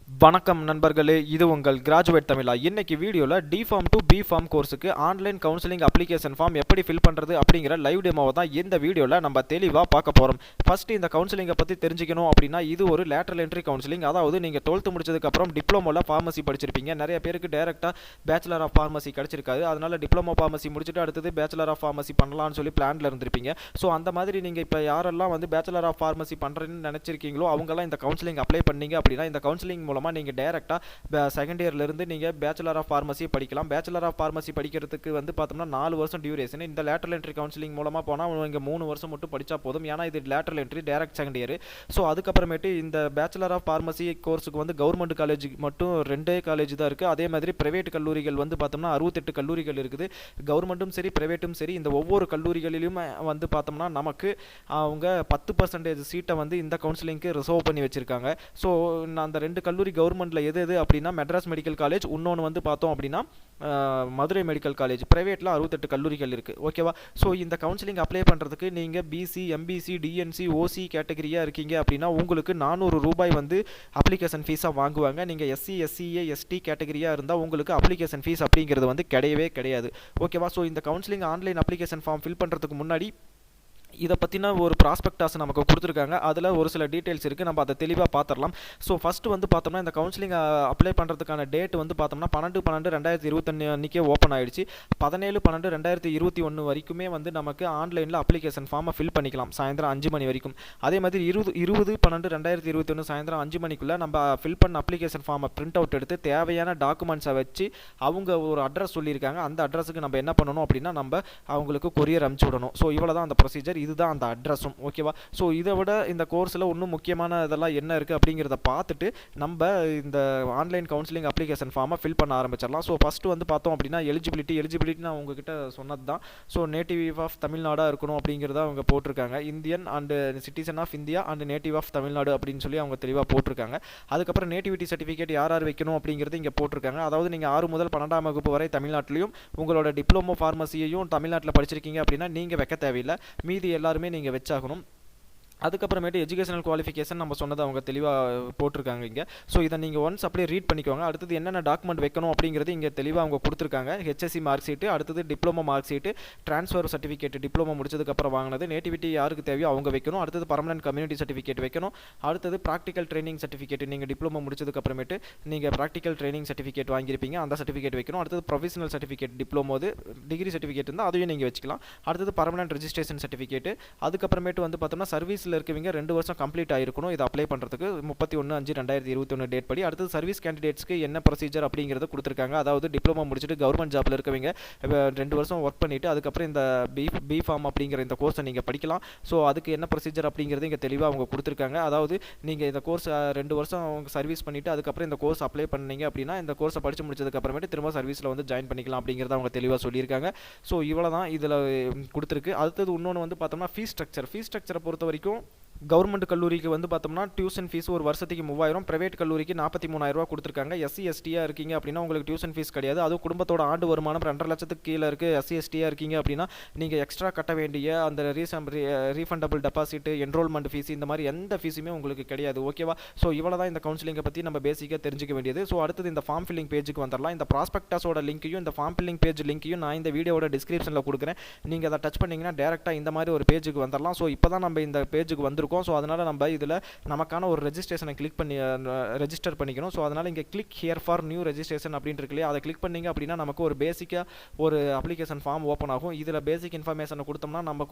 வணக்கம் நண்பர்களே, இது உங்கள் கிராஜுவேட் தமிழா. இன்னைக்கு வீடியோவில் D.Pharm to B.Pharm கோர்ஸுக்கு ஆன்லைன் கவுன்சிலிங் அப்ளிகேஷன் ஃபார்ம் எப்படி ஃபில் பண்ணுறது அப்படிங்கிற லைவ் டெமோவை தான் இந்த வீடியோவில் நம்ம தெளிவாக பார்க்க போகிறோம். ஃபஸ்ட்டு இந்த கவுன்சிலிங்கை பற்றி தெரிஞ்சுக்கணும் அப்படின்னா, இது ஒரு லேட்ரல் என்ட்ரி கவுன்சிலிங். அதாவது நீங்கள் 12th முடிச்சதுக்கப்புறம் டிப்ளமோவில் ஃபார்மசி படிச்சிருப்பீங்க. நிறைய பேருக்கு டேரெக்டாக பேச்சுலர் ஆஃப் ஃபார்மசி கிடச்சிருக்காது. அதனால் டிப்ளமோ ஃபார்மசி முடிச்சுட்டு அடுத்தது பேச்சுலர் ஆஃப் ஃபார்மசி பண்ணலாம்னு சொல்லி பிளானில் இருந்திருப்பீங்க. ஸோ அந்த மாதிரி நீங்கள் இப்போ யாரெல்லாம் பேச்சுலர் ஆஃப் ஃபார்மசி பண்ணுறேன்னு நினச்சிருக்கீங்களோ அவங்கெல்லாம் இந்த கவுன்சிலிங் அப்ளை பண்ணீங்க அப்படின்னா, இந்த கவுன்சிலிங் மூலமாக நீங்கள் டேரெக்டாக செகண்ட் இயர்லேருந்து நீங்கள் பேச்சுலர் ஆஃப் ஃபார்மசி படிக்கலாம். பேச்சுலர் ஆஃப் ஃபார்மசி படிக்கிறதுக்கு பார்த்தோம்னா 4 வருஷம் டியூரேஷன். இந்த லேட்டரல் என்ட்ரி கவுன்சிலிங் மூலமாக போனால் நீங்கள் 3 வருஷம் மட்டும் படித்தா போதும். ஏன்னா இது lateral entry direct second year. So அதுக்கப்புறமேட்டு இந்த பேச்சுலர் ஆஃப் ஃபார்மசி கோர்ஸுக்கு கவர்மெண்ட் காலேஜ் மட்டும் 2 காலேஜ் தான் இருக்குது. அதே மாதிரி பிரைவேட் கல்லூரிகள் பார்த்தோம்னா 68 கல்லூரிகள் இருக்குது. கவர்மெண்ட்டும் சரி பிரைவேட்டும் சரி, இந்த ஒவ்வொரு கல்லூரிகளிலும் பார்த்தோம்னா நமக்கு அவங்க 10% சீட்டை இந்த கவுன்சிலிங்க்கு ரிசர்வ் பண்ணி வச்சுருக்காங்க. ஸோ அந்த 2 கல்லூரி கவர்மெண்ட்டில் எது அப்படின்னா மெட்ராஸ் மெடிக்கல் காலேஜ், இன்னொன்று பார்த்தோம் அப்படின்னா மதுரை மெடிக்கல் காலேஜ். பிரைவேட்டில் 68 கல்லூரிகள் இருக்குது. ஓகேவா? ஸோ இந்த கவுன்சிலிங் அப்ளை பண்ணுறதுக்கு நீங்கள் பிசி, எம்பிசி, டிஎன்சி, ஓசி கேட்டகரியாக இருக்கீங்க அப்படின்னா உங்களுக்கு 400 ரூபாய் அப்ளிகேஷன் ஃபீஸாக வாங்குவாங்க. நீங்கள் எஸ்சி, எஸ்சிஏ, எஸ்டி கேட்டகரியாக இருந்தால் உங்களுக்கு அப்ளிகேஷன் ஃபீஸ் அப்படிங்கிறது கிடையவே கிடையாது. ஓகேவா? ஸோ இந்த counselling online application form fill பண்ணுறதுக்கு முன்னாடி இதை பற்றின ஒரு ப்ராஸ்பெக்டாஸ் நமக்கு கொடுத்துருக்காங்க. அதில் ஒரு சில டீட்டெயில்ஸ் இருக்குது, நம்ம அதை தெளிவாக பார்த்துடலாம். ஸோ ஃபஸ்ட்டு பார்த்தோம்னா இந்த கவுன்சிலிங் அப்ளை பண்ணுறதுக்கான டேட் பார்த்தோம்னா 12/12/2021 அன்றைக்கே ஓப்பன் ஆகிடுச்சு. 17/12/2021 வரைக்குமே நமக்கு ஆன்லைனில் அப்ளிகேஷன் ஃபார்மை ஃபில் பண்ணிக்கலாம், சாயந்தரம் 5 மணி வரைக்கும். அதே மாதிரி 20/12/2021 சாயந்தரம் 5 மணிக்குள்ளே நம்ம ஃபில் பண்ண அப்ளிகேஷன் ஃபார்மை பிரிண்ட் அவுட் எடுத்து தேவையான டாக்குமெண்ட்ஸை வச்சு அவங்க ஒரு அட்ரஸ் சொல்லியிருக்காங்க. அந்த அட்ரஸுக்கு நம்ம என்ன பண்ணணும் அப்படின்னா, நம்ம அவங்களுக்கு கொரியர் அனுப்பிச்சி விடணும். ஸோ இவ்வளோ தான் அந்த ப்ரொசீஜர், இதுதான் அந்த அட்ரஸும். ஓகேவா? ஸோ இதை விட இந்த கோர்ஸில் இன்னும் முக்கியமான இதெல்லாம் என்ன இருக்குது அப்படிங்கிறத பார்த்துட்டு நம்ம இந்த ஆன்லைன் கவுன்சிலிங் அப்ளிகேஷன் ஃபார்மை ஃபில் பண்ண ஆரம்பிச்சிடலாம். ஸோ ஃபஸ்ட்டு பார்த்தோம் அப்படின்னா எலிஜிபிலிட்டி நான் உங்ககிட்ட சொன்னது தான். ஸோ நேட்டிவ் ஆஃப் தமிழ்நாடாக இருக்கணும் அப்படிங்கிறத அவங்க போட்டிருக்காங்க. Indian and citizen of India and native of Tamil Nadu அப்படின்னு சொல்லி அவங்க தெளிவாக போட்டிருக்காங்க. அதுக்கப்புறம் நேட்டிவிட்டி சர்டிஃபிகேட் யார் வைக்கணும் அப்படிங்கிறது இங்கே போட்டிருக்காங்க. அதாவது நீங்கள் 6 முதல் 12ஆம் வகுப்பு வரை தமிழ்நாட்டிலையும் உங்களோட டிப்ளமோ ஃபார்மசியையும் தமிழ்நாட்டில் படிச்சிருக்கீங்க அப்படின்னா நீங்கள் வைக்க தேவையில்லை. மீதி எல்லாருமே நீங்கள் வச்சாகணும். அதுக்கப்புறமேட்டு எஜுகேஷனல் குவாலிஃபிகேஷன் நம்ம சொன்னதை அவங்க தெளிவாக போட்டிருக்காங்க இங்கே. ஸோ இதை நீங்கள் ஒன்ஸ் அப்படியே ரீட் பண்ணிக்கோங்க. அடுத்தது என்னென்ன டாக்குமெண்ட் வைக்கணும் அப்படிங்கிறது இங்கே தெளிவாக அவங்க கொடுத்துருக்காங்க. ஹெச்எஸ்சி மார்க் ஷீட்டு, அடுத்தது diploma mark sheet, transfer certificate diploma முடிச்சதுக்கப்புறம் வாங்கினது, நேட்டிவிட்டி யாருக்கு தேவையோ அவங்க வைக்கணும். அடுத்தது பர்மனன்ட் கம்யூனிட்டி சர்டிஃபிகேட் வைக்கணும். அடுத்தது ப்ராக்டிக்கல் ட்ரைனிங் சர்டிஃபிகேட், நீங்கள் டிப்ளமோ முடிச்சதுக்கப்புறமேட்டு நீங்கள் ப்ராக்டிக்கல் ட்ரைனிங் சர்டிஃபிகேட் வாங்கியிருப்பீங்க, அந்த சர்டிஃபிகேட் வைக்கணும். அடுத்தது professional certificate diploma degree certificate இருந்தால் அதையும் நீங்கள் வச்சுக்கலாம். அடுத்தது பர்மனன்ட் ரெஜிஸ்ட்ரேஷன் சர்டிஃபிகேட். அதுக்கப்புறமேட்டு பார்த்தோம்னா சர்வீஸில் இருக்கவங்க 2 வருஷம் கம்ப்ளீட் ஆகிருக்கணும் இதை அப்ளை பண்ணுறதுக்கு 31/5/2021 டேட் படி. அடுத்தது சர்வீஸ் கேண்டிடேட்ஸ்க்கு என்ன ப்ரொசீஜர் அப்படிங்கிறத கொடுத்துருக்காங்க. அதாவது டிப்ளமோ முடிச்சுட்டு கவர்மெண்ட் ஜாப்பில் இருக்கவங்க 2 வருஷம் ஒர்க் பண்ணிவிட்டு அதுக்கப்புறம் இந்த B.Pharm அப்படிங்கிற இந்த கோர்ஸை நீங்கள் படிக்கலாம். ஸோ அதுக்கு என்ன ப்ரொசீஜர் அப்படிங்கிறது இங்கே தெளிவாக அவங்க கொடுத்துருக்காங்க. அதாவது நீங்கள் இந்த கோர்ஸ் 2 வருஷம் அவங்க சர்வீஸ் பண்ணிவிட்டு அதுக்கப்புறம் இந்த கோர்ஸ் அப்ளை பண்ணீங்க அப்படின்னா இந்த கோர்ஸை படித்து முடிச்சதுக்கப்புறமேட்டு திரும்ப சர்வீஸில் ஜாயின் பண்ணிக்கலாம் அப்படிங்கிறத அவங்க தெளிவாக சொல்லியிருக்காங்க. ஸோ இவ்வளோ தான் இதில் கொடுத்துருக்கு. அடுத்தது இன்னொன்று பார்த்தோம்னா ஃபீஸ் ஸ்ட்ரக்சரை பொறுத்த வரைக்கும் கவர்மெண்ட் கல்லூரிக்கு பார்த்தோம்னா டியூஷன் ஃபீஸ் ஒரு வருஷத்துக்கு 3000, பிரைவேட் கல்லூரிக்கு 43,000 ரூபா கொடுத்துருக்காங்க. எஸ்சி எஸ்டியாக இருக்கீங்க அப்படின்னா உங்களுக்கு டியூஷன் ஃபீஸ் கிடையாது. அதுவும் குடும்பத்தோட ஆண்டு வருமானம் 2.5 லட்சத்துக்கு கீழே இருக்குது. எஸ்சி எஸ்டியாக இருக்கீங்க அப்படின்னா நீங்கள் எக்ஸ்ட்ரா கட்ட வேண்டிய அந்த ரீஃபண்டபிள் டெபாசிட், என்ரோல்மெண்ட் ஃபீஸ், இந்த மாதிரி எந்த ஃபீஸுமே உங்களுக்கு கிடையாது. ஓகேவா? ஸோ இவ்வளோ தான் இந்த கவுன்சிலிங்கை பற்றி நம்ம பேசிக்காக தெரிஞ்சுக்க வேண்டியது. ஸோ அடுத்தது இந்த ஃபார்ம் ஃபில்லிங் பேஜுக்கு வந்துடலாம். இந்த ப்ராஸ்பெக்டஸோட லிங்க்கையும் இந்த ஃபார்ம் ஃபில்லிங் பேஜ் லிங்க்கையும் நான் இந்த வீடியோட டிஸ்கிரிப்ஷனில் கொடுக்குறேன். நீங்கள் அதை டச் பண்ணிங்கன்னா டேரெக்டாக இந்த மாதிரி ஒரு பேஜுக்கு வந்துடலாம். ஸோ இப்போ தான் நம்ம இந்த பேஜுக்கு வந்திருக்கோம். ஸோ அதனால் நம்ம இதில் நமக்கான ஒரு ரெஜிஸ்ட்ரேஷனை கிளிக் பண்ணி ரெஜிஸ்டர் பண்ணிக்கணும். ஸோ அதனால் இங்கே click here for new registration அப்படின்னு இருக்கு இல்லையா, அதை கிளிக் பண்ணிங்க அப்படின்னா நமக்கு ஒரு பேசிக்காக ஒரு அப்ளிகேஷன் ஃபார்ம் ஓப்பன் ஆகும். இதில் பேசிக் இன்ஃபர்மேஷனை கொடுத்தோம்னா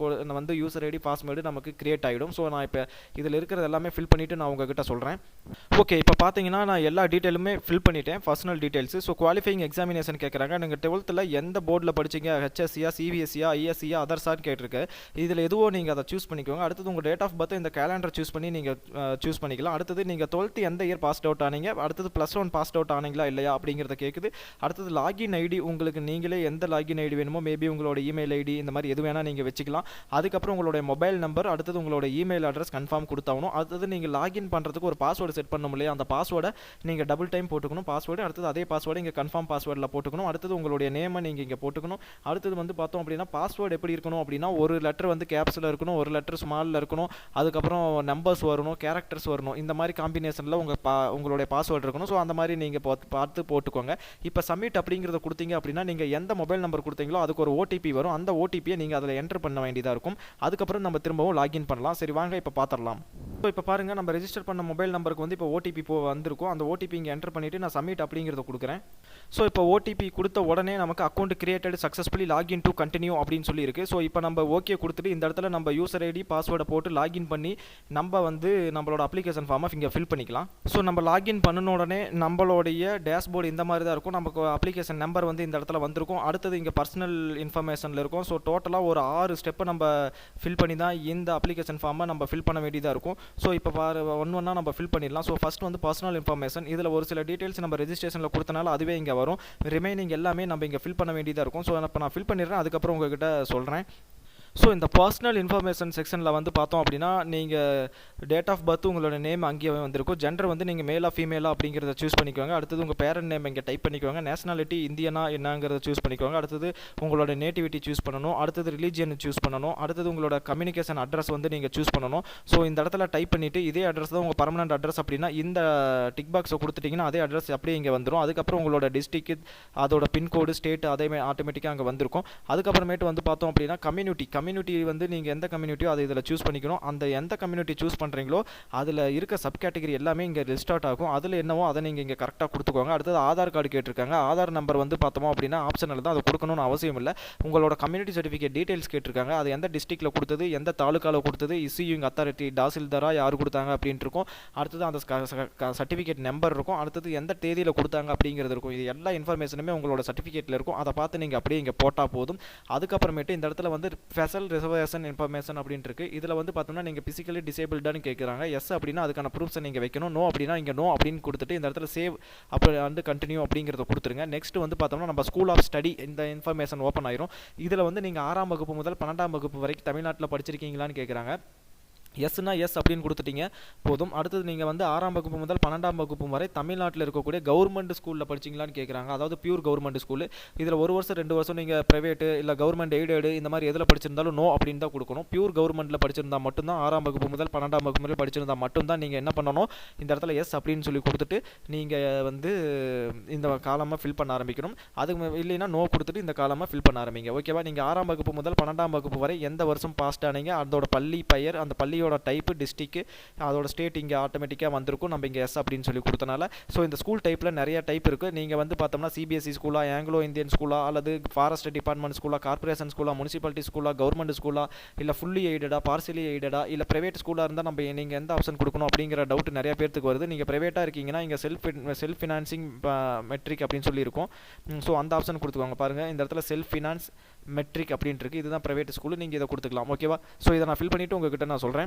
நம்ம யூசர் ஐடி பாஸ்வேர்டு நமக்கு கிரியேட் ஆகிடும். ஸோ நான் இப்போ இதில் இருக்கிறது எல்லாமே ஃபில் பண்ணிவிட்டு நான் உங்ககிட்ட சொல்கிறேன். ஓகே, இப்போ பார்த்தீங்கன்னா நான் எல்லா டீட்டெயிலுமே ஃபில் பண்ணிட்டேன். Personal details. So qualifying examination கேட்குறாங்க. நீங்கள் 12th எந்த போர்டில் படிச்சிங்க, ஹெச்எஸ்சியா, சிபிஎஸ்சியா, ஐஎஸ்சியா, அதர்ஸான்னு கேட்டிருக்கு. இதில் எதுவோ நீங்கள் அதை சூஸ் பண்ணிக்கோங்க. அடுத்தது உங்கள் டேட் ஆஃப் பர்த் இந்த கேலண்டர் சூஸ் பண்ணி நீங்கள் சூஸ் பண்ணிக்கலாம். அடுத்தது நீங்கள் 12th எந்த இயர் பாஸ்ட் அவுட் ஆனீங்க, அடுத்தது +1 பாஸ்ட் அவுட் ஆனீங்களா இல்லையா அப்படிங்கிறத கேட்குது. அடுத்தது லாகின் ஐடி, உங்களுக்கு நீங்களே எந்த லாகின் ஐடி வேணுமோ, மேபி உங்களோட இமெயில் ஐடி இந்த மாதிரி எது வேணால் நீங்கள் வச்சுக்கலாம். அதுக்கப்புறம் உங்களுடைய மொபைல் நம்பர், அடுத்தது உங்களோட இமெயில் அட்ரஸ் கன்ஃபார்ம் கொடுத்தாகணும். அடுத்தது நீங்கள் லாகின் பண்ணுறதுக்கு ஒரு பாஸ்வேர்டு செட் பண்ணணும் இல்லையா, அந்த பாஸ்வேர்டை நீங்கள் டபுள் டைம் போட்டுக்கணும் பாஸ்வேர்டு. அடுத்தது அதே பாஸ்வேர்டு இங்கே கன்ஃபார்ம் பாஸ்வேர்டில் போட்டுக்கணும். அடுத்தது உங்களுடைய நேமை நீங்கள் இங்கே போட்டுக்கணும். அடுத்தது பார்த்தோம் அப்படின்னா பாஸ்வேர்டு எப்படி இருக்கணும் அப்படின்னா, ஒரு லெட்டர் கேப்ஸில் இருக்கணும், ஒரு லெட்டர் ஸ்மாலில் இருக்கணும். அதுக்கப்புறம் அதுக்கப்புறம் நம்பர்ஸ் வரணும், கேரக்டர்ஸ் வரணும். இந்த மாதிரி காம்பினேஷனில் உங்களுடைய பாஸ்வேர்டு இருக்கணும். ஸோ அந்த மாதிரி நீங்கள் பார்த்து போட்டுக்கோங்க. இப்போ சப்மிட் அப்படிங்கிறத கொடுத்தீங்க அப்படின்னா நீங்கள் எந்த மொபைல் நம்பர் கொடுத்தீங்களோ அதுக்கு ஒரு ஓடிபி வரும். அந்த ஓடிபியை நீங்கள் அதில் என்டர் பண்ண வேண்டியதாக இருக்கும். அதுக்கப்புறம் நம்ம திரும்பவும் லாகின் பண்ணலாம். சரி வாங்க இப்போ பார்த்துடலாம். ஸோ இப்போ பாருங்கள், நம்ம ரெஜிஸ்டர் பண்ண மொபைல் நம்பருக்கு வந்து இப்போ ஓடிபி வந்திருக்கும். அந்த ஓடிபி இங்கே என்டர் பண்ணிவிட்டு நான் சப்மிட் அப்படிங்கிறத கொடுக்குறேன். ஸோ இப்போ ஓடிபி கொடுத்த உடனே நமக்கு account created successfully login to continue அப்படின்னு சொல்லி இருக்குது. ஸோ இப்போ நம்ம ஓகே கொடுத்துட்டு இந்த இடத்துல நம்ம யூசர் ஐடி பாஸ்வேர்டை போட்டு லாகின் பண்ணி நம்ம வந்து நம்மளோட அப்ளிகேஷன் ஃபார்மை இங்கே ஃபில் பண்ணிக்கலாம். ஸோ நம்ம லாகின் பண்ணின உடனே நம்மளுடைய டேஷ்போர்டு இந்த மாதிரி தான் இருக்கும். நமக்கு அப்ளிகேஷன் நம்பர் வந்து இந்த இடத்துல வந்திருக்கும். அடுத்தது இங்கே பர்சனல் இன்ஃபர்மேஷனில் இருக்கும். ஸோ டோட்டலாக ஒரு 6 ஸ்டெப்பை நம்ம ஃபில் பண்ணி தான் இந்த அப்ளிகேஷன் ஃபார்மை நம்ம ஃபில் பண்ண வேண்டியதாக இருக்கும். ஸோ இப்போ ஒன்றா நம்ம ஃபில் பண்ணிடலாம். ஸோ ஃபஸ்ட் வந்து பர்சனல் இன்ஃபர்மேஷன். இதில் ஒரு சில டீட்டெயில்ஸ் நம்ம ரெஜிஸ்ட்ரேஷனில் கொடுத்தனால அதுவே இங்கே வரும். ரிமைனிங் எல்லாமே நம்ம இங்கே ஃபில் பண்ண வேண்டியதாக இருக்கும். ஸோ இப்போ நான் ஃபில் பண்ணிடுறேன், அதுக்கப்புறம் உங்ககிட்ட சொல்கிறேன். ஸோ இந்த பர்சனல் இன்ஃபர்மேஷன் செக்ஷனில் வந்து பார்த்தோம் அப்படின்னா நீங்கள் டேட் ஆஃப் பர்த் உங்களோட நேம் அங்கேயே வந்திருக்கும். ஜெண்டர் வந்து நீங்கள் மேலா ஃபீமேலா அப்படிங்கிறத சூஸ் பண்ணிக்கோங்க. அடுத்தது உங்கள் பேரண்ட் நேம் இங்கே டைப் பண்ணிக்கோங்க. நேஷனாலிட்டி இந்தியனா என்னங்கிறத சூஸ் பண்ணிக்கோங்க. அடுத்தது உங்களோட நேட்டிவிட்டி சூஸ் பண்ணணும். அடுத்தது ரிலீஜியன் சூஸ் பண்ணணும். அடுத்தது உங்களோட கம்யூனிகேஷன் அட்ரஸ் வந்து நீங்கள் சூஸ் பண்ணணும். ஸோ இந்த இடத்துல டைப் பண்ணிவிட்டு இதே அட்ரஸ் தான் உங்கள் பர்மனன்ட் அட்ரஸ் அப்படின்னா இந்த டிக் பாக்ஸை கொடுத்துட்டிங்கன்னா அதே அட்ரஸ் அப்படியே இங்கே வந்துடும். அதுக்கப்புறம் உங்களோட டிஸ்ட்ரிக்ட், அதோட பின்கோடு, ஸ்டேட் அதே ஆட்டோமேட்டிக்காக அங்கே வந்திருக்கும். அதுக்கப்புறமேட்டு வந்து பார்த்தோம் அப்படின்னா கம்யூனிட்டி வந்து நீங்கள் எந்த கம்யூனிட்டியோ அதை இதில் சூஸ் பண்ணிக்கணும். அந்த எந்த கம்யூனிட்டி சூஸ் பண்ணுறீங்களோ அதில் இருக்க சப் கேட்டகரி எல்லாமே இங்கே லிஸ்ட் அவுட் ஆகும். அதில் என்னவோ அதை நீங்கள் இங்கே கரெக்டாக கொடுத்துக்கோங்க. அடுத்தது ஆதார் கார்டு கேட்டிருக்காங்க. ஆதார் நம்பர் வந்து பார்த்தோமோ அப்படின்னா ஆப்ஷனில் தான் அதை கொடுக்கணும்னு அவசியம் இல்லை. உங்களோட கம்யூனிட்டி சர்டிஃபிகேட் டீட்டெயில்ஸ் கேட்டிருக்காங்க. அது எந்த டிஸ்ட்ரிக்ட்டில் கொடுத்தது, எந்த தாலுக்காவில் கொடுத்தது, இஸ்யூயிங் அத்தாரிட்டி தாசில்தாரா யார் கொடுத்தாங்க அப்படின்ட்டு இருக்கும். அடுத்தது அந்த சர்டிஃபிகேட் நம்பர் இருக்கும். அடுத்தது எந்த தேதியில் கொடுத்தாங்க அப்படிங்கிறது இருக்கும். இது எல்லா இன்ஃபர்மேஷனுமே உங்களோட சர்டிஃபிகேட்டில் இருக்கும். அதை பார்த்து நீங்கள் அப்படியே இங்கே போட்டால் போதும். அதுக்கப்புறமேட்டு இந்த இடத்துல வந்து ஸ்பெஷல் ரிசர்வேஷன் இன்ஃபர்மேஷன் அப்படின்ட்டு இருக்குது. இதில் வந்து பார்த்தோம்னா நீங்கள் பிசிக்கலி டிசேபிள்டான்னு கேட்குறாங்க. எஸ் அப்படின்னா அதுக்கான ப்ரூஃப்ஸை நீங்கள் வைக்கணும். நோ அப்படின்னா இங்கே நோ அப்படின்னு கொடுத்துட்டு இந்த இடத்துல சேவ் அப்போ வந்து கண்டினியூ அப்படிங்கிறத கொடுத்துருங்க. நெக்ஸ்ட் வந்து பார்த்தோம்னா நம்ம ஸ்கூல் ஆஃப் ஸ்டடி இந்த இன்ஃபர்மேஷன் ஓப்பன் ஆயிரும். இதில் வந்து நீங்கள் 6ஆம் வகுப்பு முதல் 12ஆம் வகுப்பு வரைக்கும் தமிழ்நாட்டில் படிச்சிருக்கீங்களான்னு கேட்குறாங்க. எஸ்னா எஸ் அப்படின்னு கொடுத்துட்டீங்க போதும். அடுத்தது நீங்கள் வந்து 6ஆம் வகுப்பு முதல் 12ஆம் வகுப்பு வரை தமிழ்நாட்டில் இருக்கக்கூடிய கவர்மெண்ட் ஸ்கூலில் படிச்சிங்களான்னு கேட்குறாங்க. அதாவது பியூர் கவர்மெண்ட் ஸ்கூல். இதில் 1 வருஷம் 2 வருஷம் நீங்கள் ப்ரைவேட்டு இல்லை கவர்மெண்ட் எய்டடு இந்த மாதிரி எதில் படிச்சிருந்தாலும் நோ அப்படின்னு தான் கொடுக்கணும். பியூர் கவர்மெண்ட்டில் படிச்சிருந்தால் மட்டும்தான் 6ஆம் வகுப்பு முதல் 12ஆம் வகுப்பு வரை படிச்சிருந்தால் மட்டும்தான் நீங்கள் என்ன பண்ணணும், இந்த இடத்துல எஸ் அப்படின்னு சொல்லி கொடுத்துட்டு நீங்கள் வந்து இந்த காலமாக ஃபில் பண்ண ஆரம்பிக்கணும். அதுக்கு இல்லைன்னா நோ கொடுத்துட்டு இந்த காலமாக ஃபில் பண்ண ஆரம்பிங்க. ஓகேவா? நீங்கள் 6ஆம் வகுப்பு முதல் 12ஆம் வகுப்பு வரை எந்த வருஷம் பாஸ்ட் ஆனீங்க, அதோட பள்ளி பெயர், அந்த பள்ளியோட டைப்பு, டிஸ்ட்ரிக்ட், அதோட ஸ்டேட் இங்கே ஆட்டோமேட்டிக்காக வந்திருக்கும். நம்ம இங்கே எஸ் அப்படின்னு சொல்லி கொடுத்தனால. ஸோ இந்த ஸ்கூல் டைப்பில் நிறைய டைப் இருக்குது. நீங்கள் வந்து பார்த்தோம்னா சிபிஎஸ்சி ஸ்கூலா, ஆங்கிலோ இந்தியன் ஸ்கூலா, அல்லது ஃபாரஸ்ட் டிபார்ட்மெண்ட் ஸ்கூலா, கார்பரேஷன் ஸ்கூலா, முனிசிபாலிட்டி ஸ்கூலா, கவர்மெண்ட் ஸ்கூலா, இல்லை ஃபுல்லி எய்டடா, பார்சலி எய்டடா, இல்லை ப்ரைவேட் ஸ்கூலாக இருந்தால் நம்ம நீங்கள் எந்த ஆப்ஷன் கொடுக்கணும் அப்படிங்கிற டவுட் நிறைய பேருக்கு வருது. நீங்கள் ப்ரைவேட்டாக இருக்கீங்கன்னா இங்கே செல்ஃப் ஃபினான்சிங் மெட்ரிக் அப்படின்னு சொல்லி இருக்கும். ஸோ அந்த ஆப்ஷன் கொடுத்துக்கோங்க. பாருங்கள் இந்த இடத்துல செல்ஃப் ஃபினான்ஸ் மெட்ரிக் அப்படின்ட்டு இருக்குது. இதுதான் ப்ரைவேட் ஸ்கூல். நீங்கள் இதை கொடுத்துக்கலாம். ஓகேவா? ஸோ இதை நான் ஃபில் பண்ணிவிட்டு உங்ககிட்ட நான் சொல்கிறேன்.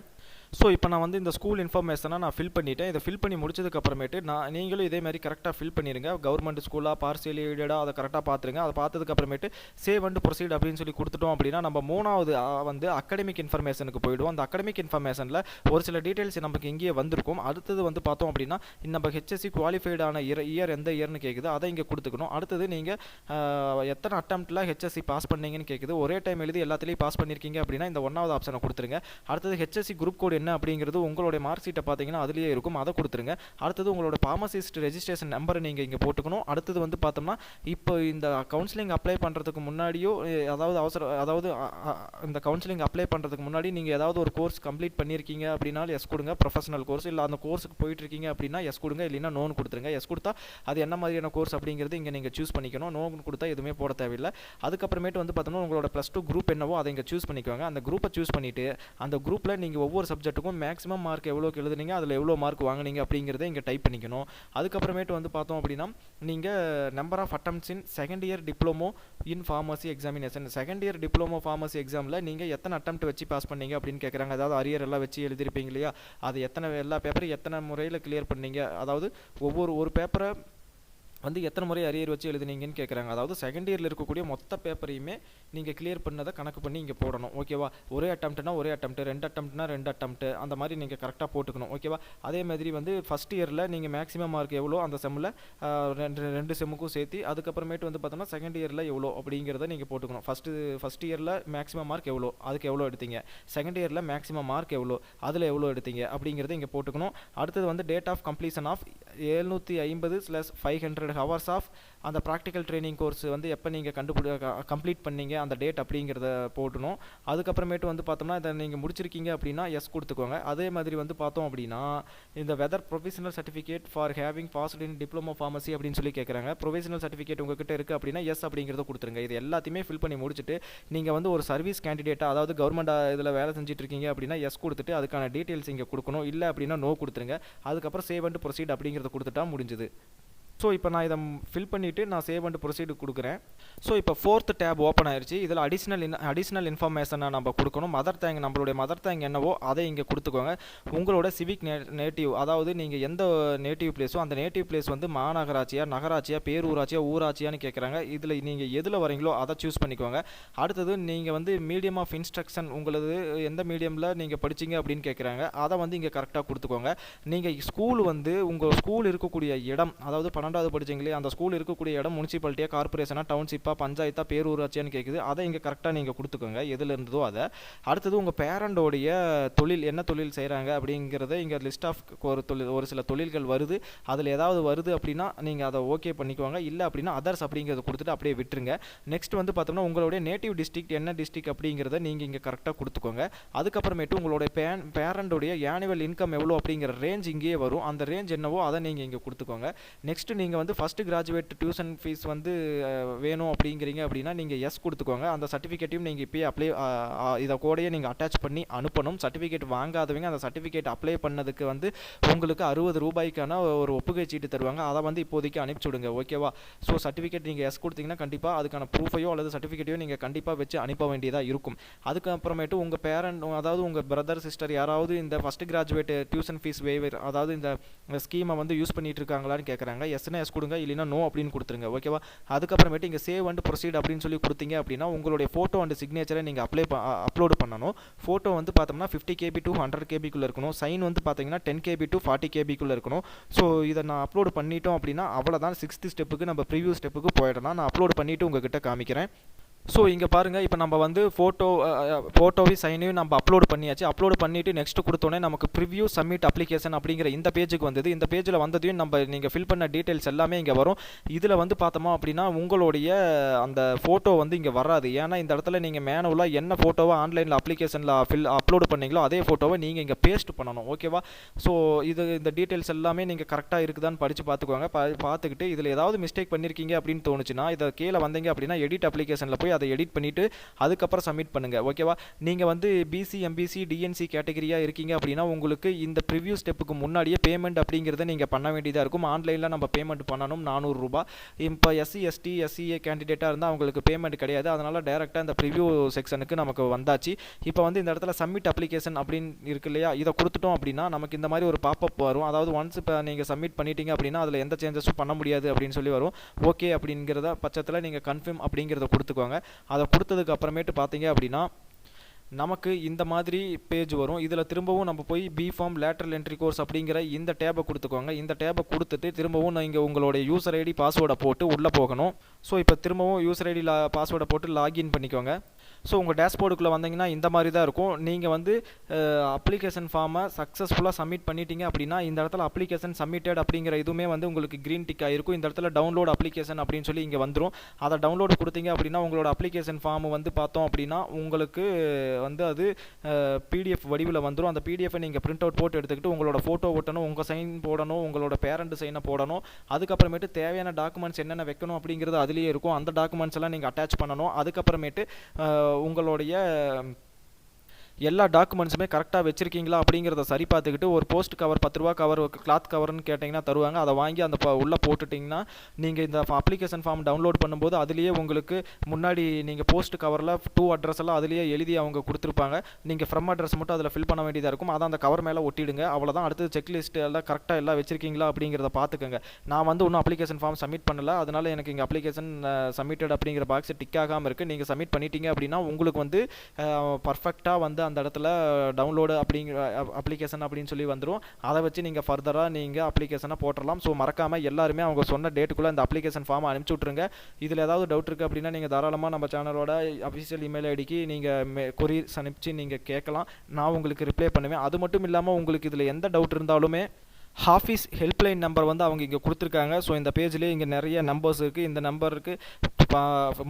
ஸோ இப்போ நான் வந்து இந்த ஸ்கூல் இன்ஃபர்மேஷனை நான் ஃபில் பண்ணிவிட்டேன். இதை ஃபில் பண்ணி முடிச்சதுக்கப்புறமேட்டு நீங்களும் இதே மாதிரி கரெக்டாக ஃபில் பண்ணிடுங்க. கவர்மெண்ட் ஸ்கூலாக, பார்சியலி எய்டடாக அதை கரெக்டாக பார்த்துருங்க. அதை பார்த்ததுக்கப்புறமேட்டு சேவ் அண்ட் ப்ரொசீட் அப்படின்னு சொல்லி கொடுத்துட்டோம் அப்படின்னா நம்ம 3வது வந்து அகடமிக் இன்ஃபர்மேஷனுக்கு போயிடுவோம். அந்த அகடமிக் இன்ஃபர்மேஷனில் ஒரு சில டீட்டெயில்ஸ் நமக்கு இங்கேயே வந்திருக்கும். அடுத்தது வந்து பார்த்தோம் அப்படின்னா நம்ம ஹெச்எஸ்சி குவாலிஃபைடான இயர் எந்த இயர்னு கேட்குது, அதை இங்கே கொடுத்துக்கணும். அடுத்தது நீங்கள் எத்தனை அட்டம்ப்டில் ஹெச்எஸ்சி பாஸ் பண்ணீங்கன்னு கேட்குது. ஒரே டைம் எழுதி எல்லாத்துலேயும் பாஸ் பண்ணியிருக்கீங்க அப்படின்னா இந்த 1வது ஆப்ஷனை கொடுத்துருங்க. அடுத்தது ஹெச்எஸ்சி குரூப் கோட் என்ன அப்படிங்கிறது உங்களுடைய மார்க் ஷீட்டை பார்த்தீங்கன்னா அதுலேயே இருக்கும், அதை கொடுத்துருங்க. அடுத்தது உங்களோட ஃபார்மசிஸ்ட் ரெஜிஸ்ட்ரேஷன் நம்பரை நீங்கள் இங்கே போட்டுக்கணும். அடுத்தது வந்து பார்த்தோம்னா இப்போ இந்த கவுன்சிலிங் அப்ளை பண்ணுறதுக்கு முன்னாடியோ அதாவது இந்த கவுன்சிலிங் அப்ளை பண்ணுறதுக்கு முன்னாடி நீங்கள் ஏதாவது ஒரு கோர்ஸ் கம்ப்ளீட் பண்ணியிருக்கீங்க அப்படின்னாலும் எஸ் கொடுங்க. ப்ரொஃபஷனல் கோர்ஸ் இல்லை அந்த கோர்ஸுக்கு போயிட்டு இருக்கீங்க அப்படின்னா எஸ் கொடுங்க. இல்லைன்னா நோன் கொடுத்துருங்க. எஸ் கொடுத்தா அது என்ன மாதிரியான கோர்ஸ் அப்படிங்கிறது இங்கே நீங்கள் சூஸ் பண்ணிக்கணும். நோன் கொடுத்தா எதுவுமே போட தேவையில்லை. அதுக்கப்புறமேட்டு வந்து பார்த்தோம்னா உங்களோட +2 குரூப் என்னவோ அதை இங்கே சூஸ் பண்ணிக்கோங்க. அந்த குரூப்பை சூஸ் பண்ணிவிட்டு அந்த குரூப்பில் நீங்கள் ஒவ்வொரு சப்ஜெக்ட்டுக்கும் மேக்ஸிமம் மார்க் எவ்வளோக்கு எழுதுனீங்க, அதில் எவ்வளோ மார்க் வாங்கினீங்க அப்படிங்கிறத இங்கே டைப் பண்ணிக்கணும். அதுக்கப்புறமேட்டு வந்து பார்த்தோம் அப்படின்னா நீங்கள் number of attempts in second year diploma in pharmacy examination. Second year diploma pharmacy எக்ஸாமில் நீங்கள் எத்தனை அட்டம்ப்ட் வச்சு பாஸ் பண்ணீங்க அப்படின்னு கேட்குறாங்க. அதாவது அரியர் எல்லாம் வச்சு எழுதிருப்பீங்க இல்லையா, அது எல்லா பேப்பரும் எத்தனை முறையில் கிளியர் பண்ணீங்க, அதாவது ஒரு பேப்பரை வந்து எத்தனை முறை அரியர் வச்சு எழுதுனீங்கன்னு கேட்குறாங்க. அதாவது செகண்ட் இயரில் இருக்கக்கூடிய மொத்த பேப்பரையுமே நீங்கள் கிளியர் பண்ணதை கணக்கு பண்ணி இங்கே போடணும். ஓகேவா? ஒரே அட்டம்ப்ட்னா ஒரே அட்டம்ப்ட், 2 அட்டம்ப்ட்னா 2 அட்டம்ப்ட், அந்த மாதிரி நீங்கள் கரெக்டாக போட்டுக்கணும். ஓகேவா? அதே மாதிரி வந்து ஃபஸ்ட் இயரில் நீங்கள் மேக்ஸிமம் மார்க் எவ்வளோ அந்த செம்மில் ரெண்டு செம்முக்கும் சேர்த்து, அதுக்கப்புறமேட்டு வந்து பார்த்தோம்னா செகண்ட் இயரில் எவ்வளோ அப்படிங்கிறத நீங்கள் போட்டுக்கணும். ஃபஸ்ட் இயரில் மேக்ஸிமம் மார்க் எவ்வளோ, அதுக்கு எவ்வளோ எடுத்தீங்க, செகண்ட் இயரில் மேக்ஸிமம் மார்க் எவ்வளோ, அதில் எவ்வளோ எடுத்தீங்க அப்படிங்கிறத இங்கே போட்டுக்கணும். அடுத்தது வந்து date of completion of 750/500 hours of அந்த ப்ராக்டிக்கல் ட்ரைனிங் கோர்ஸ் வந்து எப்போ நீங்கள் கம்ப்ளீட் பண்ணீங்க அந்த டேட் அப்படிங்கிறத போட்டணும். அதுக்கப்புறமேட்டு வந்து பார்த்தோம்னா இதை நீங்கள் முடிச்சிருக்கீங்க அப்படின்னா எஸ் கொடுத்துக்கோங்க. அதே மாதிரி வந்து பார்த்தோம் அப்படின்னா இந்த whether professional certificate for having passed in diploma pharmacy அப்படின்னு சொல்லி கேட்குறாங்க. ப்ரொஃபஷனல் சர்டிஃபிகேட் உங்ககிட்ட இருக்குது அப்படின்னா எஸ் அப்படிங்கிறத கொடுத்துருங்க. இது எல்லாத்தையுமே ஃபில் பண்ணி முடிச்சுட்டு நீங்கள் வந்து ஒரு சர்வீஸ் கேண்டிடேட்டாக, அதாவது கவர்மெண்ட் இதில் வேலை செஞ்சுட்டு இருக்கீங்க அப்படின்னா எஸ் கொடுத்துட்டு அதுக்கான டீட்டெயில்ஸ் இங்கே கொடுக்கணும். இல்லை அப்படின்னா நோ கொடுத்துருங்க. அதுக்கப்புறம் சேவ் அண்ட் ப்ரொசீட் அப்படிங்கிறத கொடுத்துட்டா முடிஞ்சுது. ஸோ இப்போ நான் இதை ஃபில் பண்ணிவிட்டு நான் சேவ் அண்ட் ப்ரொசீடு கொடுக்குறேன். ஸோ இப்போ 4th டேப் ஓப்பன் ஆயிடுச்சு. இதில் அடிஷ்னல் இன்ஃபர்மேஷனை நம்ம கொடுக்கணும். நம்மளுடைய மதர் டங் என்னவோ அதை இங்கே கொடுத்துக்கோங்க. உங்களோட சிவிக் நேட்டிவ், அதாவது நீங்கள் எந்த நேட்டிவ் பிளேஸோ அந்த நேட்டிவ் பிளேஸ் வந்து மாநகராட்சியா, நகராட்சியா, பேரூராட்சியா, ஊராட்சியான்னு கேட்குறாங்க. இதில் நீங்கள் எதில் வரீங்களோ அதை சூஸ் பண்ணிக்கோங்க. அடுத்தது நீங்கள் வந்து மீடியம் ஆஃப் இன்ஸ்ட்ரக்ஷன், உங்களது எந்த மீடியமில் நீங்கள் படிச்சிங்க அப்படின்னு கேட்குறாங்க. அதை வந்து இங்கே கரெக்டாக கொடுத்துக்கோங்க. நீங்கள் ஸ்கூல் வந்து உங்கள் ஸ்கூல் இருக்கக்கூடிய இடம், அதாவது 12வது படிச்சிங்களே அந்த ஸ்கூல் இருக்கக்கூடிய இடம் முனிசிபாலிட்டியா, கார்பரேஷனா, டவுன்ஷிப்பா, பஞ்சாயத்தா, பேரூராட்சியான்னு கேட்குது. அதை இங்கே கரெக்டாக நீங்கள் கொடுத்துக்கோங்க எதில் இருந்ததோ அதை. அடுத்தது உங்கள் பேரண்டோடைய தொழில், என்ன தொழில் செய்கிறாங்க அப்படிங்கிறத இங்கே லிஸ்ட் ஆஃப் ஒரு சில தொழில்கள் வருது. அதில் ஏதாவது வருது அப்படின்னா நீங்கள் அதை ஓகே பண்ணிக்குவாங்க. இல்லை அப்படின்னா அதர்ஸ் அப்படிங்கிறத கொடுத்துட்டு அப்படியே விட்டுருங்க. நெக்ஸ்ட் வந்து பார்த்தோம்னா உங்களுடைய நேட்டிவ் டிஸ்ட்ரிக்ட் என்ன டிஸ்ட்ரிக்ட் அப்படிங்கிறத நீங்கள் இங்கே கரெக்டாக கொடுத்துக்கோங்க. அதுக்கப்புறமேட்டு உங்களுடைய பேரண்டோடைய ஆனுவல் இன்கம் எவ்வளோ அப்படிங்கிற ரேஞ்ச் இங்கேயே வரும். அந்த ரேஞ்ச் என்னவோ அதை நீங்கள் இங்கே கொடுத்துக்கோங்க. நெக்ஸ்ட் நீங்கள் வந்து ஃபஸ்ட்டு கிராஜுவேட் டியூஷன் ஃபீஸ் வந்து வேணும் அப்படிங்கிறீங்க அப்படின்னா நீங்கள் எஸ் கொடுத்துக்கோங்க. அந்த சர்டிஃபிகேட்டையும் நீங்கள் இப்போயே இதை கூடயே நீங்கள் அட்டாச் பண்ணி அனுப்பணும். சர்டிஃபிகேட் வாங்காதவங்க அந்த சர்டிஃபிகேட் அப்ளை பண்ணதுக்கு வந்து உங்களுக்கு 60 ரூபாய்க்கான ஒரு ஒப்புகை சீட்டு தருவாங்க. அதை வந்து இப்போதைக்கு அனுப்பிச்சுடுங்க. ஓகேவா? ஸோ சர்டிஃபிகேட் நீங்கள் எஸ் கொடுத்தீங்கன்னா கண்டிப்பாக அதுக்கான ப்ரூஃபையோ அல்லது சர்டிஃபிகேட்டையோ நீங்கள் கண்டிப்பாக வச்சு அனுப்ப வேண்டியதாக இருக்கும். அதுக்கப்புறமேட்டு உங்கள் பேரண்ட், அதாவது உங்கள் பிரதர் சிஸ்டர் யாராவது இந்த first graduate tuition fees waiver, அதாவது இந்த ஸ்கீமை வந்து யூஸ் பண்ணிட்டு இருக்காங்களான்னு கேட்குறாங்க. எஸ்னா எஸ் கொடுங்க, இல்லைன்னா நோ அப்படின்னு கொடுத்துருங்க. ஓகேவா? அதுக்கப்புறமேட்டு இங்கே சேவ் அண்ட் ப்ரொசீட் அப்படின்னு சொல்லி கொடுத்தீங்க அப்படின்னா உங்களுடைய ஃபோட்டோ அண்ட் சிக்னேச்சரை நீங்கள் அப்லோடு பண்ணணும். ஃபோட்டோ வந்து பார்த்தோம்னா 50 KB to 100 KBக்குள்ளே இருக்கணும். சைன் வந்து பார்த்தீங்கன்னா 10 KB to 40 KBக்குள்ளே இருக்கணும். ஸோ இதை நான் அப்லோடு பண்ணிட்டோம் அப்படின்னா அவ்வளோதான். 6th ஸ்டெப்புக்கு நம்ம ப்ரிவியூ ஸ்டெப்புக்கு போயிடலாம். நான் அப்லோடு பண்ணிவிட்டு உங்ககிட்ட காமிக்கிறேன். ஸோ இங்கே பாருங்கள், இப்போ நம்ம வந்து ஃபோட்டோவையும் சைனையும் நம்ம அப்லோடு பண்ணியாச்சு. அப்லோடு பண்ணிவிட்டு நெக்ஸ்ட் கொடுத்தோன்னே நமக்கு ப்ரிவ்யூ சப்மிட் அப்ளிகேஷன் அப்படிங்கிற இந்த பேஜுக்கு வந்தது. இந்த பேஜில் வந்ததையும் நீங்கள் ஃபில் பண்ண டீட்டெயில்ஸ் எல்லாமே இங்கே வரும். இதில் வந்து பார்த்தோமா அப்படின்னா உங்களுடைய அந்த ஃபோட்டோ வந்து இங்கே வராது. ஏன்னா இந்த இடத்துல நீங்கள் மேனுவலாக என்ன ஃபோட்டோவை ஆன்லைனில் அப்ளிகேஷனில் அப்லோடு பண்ணீங்களோ அதே ஃபோட்டோவை நீங்கள் இங்கே பேஸ்ட் பண்ணணும். ஓகேவா? ஸோ இந்த டீட்டெயில்ஸ் எல்லாமே நீங்கள் கரெக்டாக இருக்குதான்னு படித்து பார்த்துக்கோங்க. பார்த்துக்கிட்டு இதில் ஏதாவது மிஸ்டேக் பண்ணியிருக்கீங்க அப்படின்னு தோணுச்சுன்னா இதை கீழே வந்தீங்க அப்படின்னா எடிட் அப்ளிகேஷனில் போய் அதை எடிட் பண்ணிவிட்டு அதுக்கப்புறம் சப்மிட் பண்ணுங்கள். ஓகேவா? நீங்கள் வந்து பிசி, எம்பிசி, டிஎன்சி கேட்டகரியாக இருக்கீங்க அப்படின்னா உங்களுக்கு இந்த ப்ரிவ்யூ ஸ்டெப்புக்கு முன்னாடியே பேமெண்ட் அப்படிங்கிறத நீங்கள் பண்ண வேண்டியதாக இருக்கும். ஆன்லைனில் நம்ம பேமெண்ட் பண்ணணும் 400 ரூபா. இப்போ எஸ்சி, எஸ்டி, எஸ்சிஏ கேண்டிடேட்டாக இருந்தால் அவங்களுக்கு பேமெண்ட் கிடையாது. அதனால் டேரெக்டாக இந்த ப்ரிவ்யூ செக்ஷனுக்கு நமக்கு வந்தாச்சு. இப்போ வந்து இந்த இடத்துல சப்மிட் அப்ளிகேஷன் அப்படின்னு இருக்கு இல்லையா, இதை கொடுத்துட்டோம் அப்படின்னா நமக்கு இந்த மாதிரி ஒரு பாப்பப் வரும். அதாவது ஒன்ஸ் இப்போ நீங்கள் சப்மிட் பண்ணிட்டீங்க அப்படின்னா அதில் எந்த சேஞ்சஸும் பண்ண முடியாது அப்படின்னு சொல்லி வரும். ஓகே அப்படிங்கிறத பட்சத்தில் நீங்கள் கன்ஃபார்ம் அப்படிங்கிறத கொடுத்துக்கோங்க. அதை கொடுத்ததுக்கு அப்புறமேட்டு பார்த்தீங்க அப்படின்னா நமக்கு இந்த மாதிரி பேஜ் வரும். இதில் திரும்பவும் நம்ம போய் B.Pharm லேட்ரல் என்ட்ரி கோர்ஸ் அப்படிங்கிற இந்த டேபை கொடுத்துக்கோங்க. இந்த டேபை கொடுத்துட்டு திரும்பவும் நீங்கள் உங்களுடைய யூசர் ஐடி பாஸ்வேர்டை போட்டு உள்ளே போகணும். ஸோ இப்போ திரும்பவும் யூசர் ஐடி பாஸ்வேர்டை போட்டு லாகின் பண்ணிக்கோங்க. ஸோ உங்கள் டேஷ்போர்டுக்குள்ளே வந்தீங்கன்னா இந்த மாதிரி தான் இருக்கும். நீங்கள் வந்து அப்ளிகேஷன் ஃபார்மை சக்ஸஸ்ஃபுல்லாக சப்மிட் பண்ணிட்டீங்க அப்படின்னா இந்த இடத்துல அப்ளிகேஷன் சப்மிட்டட் அப்படிங்கிற இதுவுமே வந்து உங்களுக்கு க்ரீன் டிக் ஆகிருக்கும். இந்த இடத்துல டவுன்லோட் அப்ளிகேஷன் அப்படின்னு சொல்லி இங்கே வந்துடும். அதை டவுன்லோடு கொடுத்தீங்க அப்படின்னா உங்களோட அப்ளிகேஷன் ஃபார்ம் வந்து பார்த்தோம் அப்படின்னா உங்களுக்கு வந்து அது பிடிஎஃப் வடிவில் வந்துடும். அந்த பிடிஎஃபை நீங்கள் பிரிண்ட் அவுட் போட்டு எடுத்துக்கிட்டு உங்களோட ஃபோட்டோ ஒட்டணும், உங்கள் சைன் போடணும், உங்களோட பேரண்ட் சைனை போடணும். அதுக்கப்புறமேட்டு தேவையான டாக்குமெண்ட்ஸ் என்னென்ன வைக்கணும் அப்படிங்கிறது அதுலேயே இருக்கும். அந்த டாக்குமெண்ட்ஸ் எல்லாம் நீங்கள் அட்டாச் பண்ணணும். அதுக்கப்புறமேட்டு உங்களுடைய எல்லா டாக்குமெண்ட்ஸுமே கரெக்டாக வச்சிருக்கீங்களா அப்படிங்கிறத சரி பார்த்துக்கிட்டு ஒரு போஸ்ட் கவர் 10 ரூபா கவர் கிளாத் கவர்னு கேட்டிங்கன்னா தருவாங்க. அதை வாங்கி அந்த உள்ளே போட்டுட்டிங்கன்னா நீங்கள் இந்த அப்ளிகேஷன் ஃபார்ம் டவுன்லோட் பண்ணும்போது அதுலேயே உங்களுக்கு முன்னாடி நீங்கள் போஸ்ட் கவரில் டூ அட்ரஸ் எல்லாம் அதுலேயே எழுதி அவங்க கொடுத்துருப்பாங்க. நீங்கள் ஃப்ரம் அட்ரஸ் மட்டும் அதில் ஃபில் பண்ண வேண்டியதாக இருக்கும். அதை அந்த கவர் மேலே ஒட்டிடுங்க. அவ்வளோதான். அடுத்தது செக்லிஸ்ட் எல்லாம் கரெக்டாக எல்லாம் வச்சிருக்கீங்களா அப்படிங்கிறத பார்த்துக்கங்க. நான் வந்து இன்னும் அப்ளிகேஷன் ஃபார்ம் சப்மிட் பண்ணல. அதனால் எனக்கு இங்கே அப்ளிகேஷன் சப்மிட்டட் அப்படிங்கிற பாக்ஸ் டிக் ஆகாமல் இருக்குது. நீங்கள் சப்மிட் பண்ணிட்டீங்க அப்படின்னா உங்களுக்கு வந்து பர்ஃபெக்டாக வந்து அந்த இடத்துல டவுன்லோடு அப்படிங்கிற அப்ளிகேஷன் அப்படின்னு சொல்லி வந்துடும். அதை வச்சு நீங்கள் ஃபர்தராக நீங்கள் அப்ளிகேஷனை போட்டுடலாம். ஸோ மறக்காமல் எல்லாருமே அவங்க சொன்ன டேட்டுக்குள்ளே இந்த அப்ளிகேஷன் ஃபார்மை அனுப்பிச்சி விட்ருங்க. இதில் ஏதாவது டவுட் இருக்குது அப்படின்னா நீங்கள் தாராளமாக நம்ம சேனலோட அஃபிஷியல் இமெயில் ஐடிக்கு நீங்கள் கொரியர்ஸ் அனுப்பிச்சு நீங்கள் கேட்கலாம். நான் உங்களுக்கு ரிப்ளை பண்ணுவேன். அது மட்டும் இல்லாமல் உங்களுக்கு இதில் எந்த டவுட் இருந்தாலுமே ஆஃபீஸ் ஹெல்ப்லைன் நம்பர் வந்து அவங்க இங்கே கொடுத்துருக்காங்க. ஸோ இந்த பேஜ்லேயே இங்கே நிறைய நம்பர்ஸ் இருக்குது. இந்த நம்பருக்கு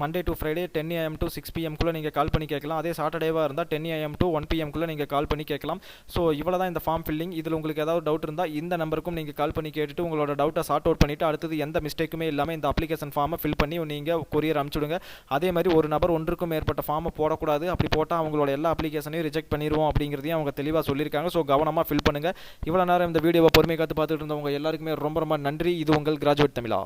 Monday to Friday 10 AM to 6 PM நீங்கள் கால் பண்ணி கேட்கலாம். அதே சாட்டர்டேவாக இருந்தால் 10 AM to 1 PM நீங்கள் கால் பண்ணி கேட்கலாம். ஸோ இவ்வளோ தான் இந்த ஃபார்ம் ஃபில்லிங். இதில் உங்களுக்கு ஏதாவது டவுட் இருந்தால் இந்த நம்பருக்கும் நீங்கள் கால் பண்ணி கேட்டுட்டு உங்களோட டவுட்டை சார்ட் அவுட் பண்ணிவிட்டு அடுத்தது எந்த மிஸ்டேக்குமே இல்லாமல் இந்த அப்ளிகேஷன் ஃபார்மை ஃபில் பண்ணி நீங்கள் கொரியர் அனுப்பிச்சுடுங்க. அதே மாதிரி ஒரு நபர் ஒன்றுக்கும் மேற்பட்ட ஃபார்மை போடக்கூடாது. அப்படி போட்டால் அவங்களோட எல்லா அப்ளிகேஷனையும் ரிஜெக்ட் பண்ணிடுவோம் அப்படிங்கிறதையும் அவங்க தெளிவாக சொல்லியிருக்காங்க. ஸோ கவனமாக ஃபில் பண்ணுங்கள். இவ்வளோ நேரம் இந்த வீடியோவை பொறுமை காத்து பார்த்துட்டு இருந்தவங்க எல்லாருக்குமே ரொம்ப ரொம்ப நன்றி. இது உங்கள் கிராஜுவேட் தமிழா.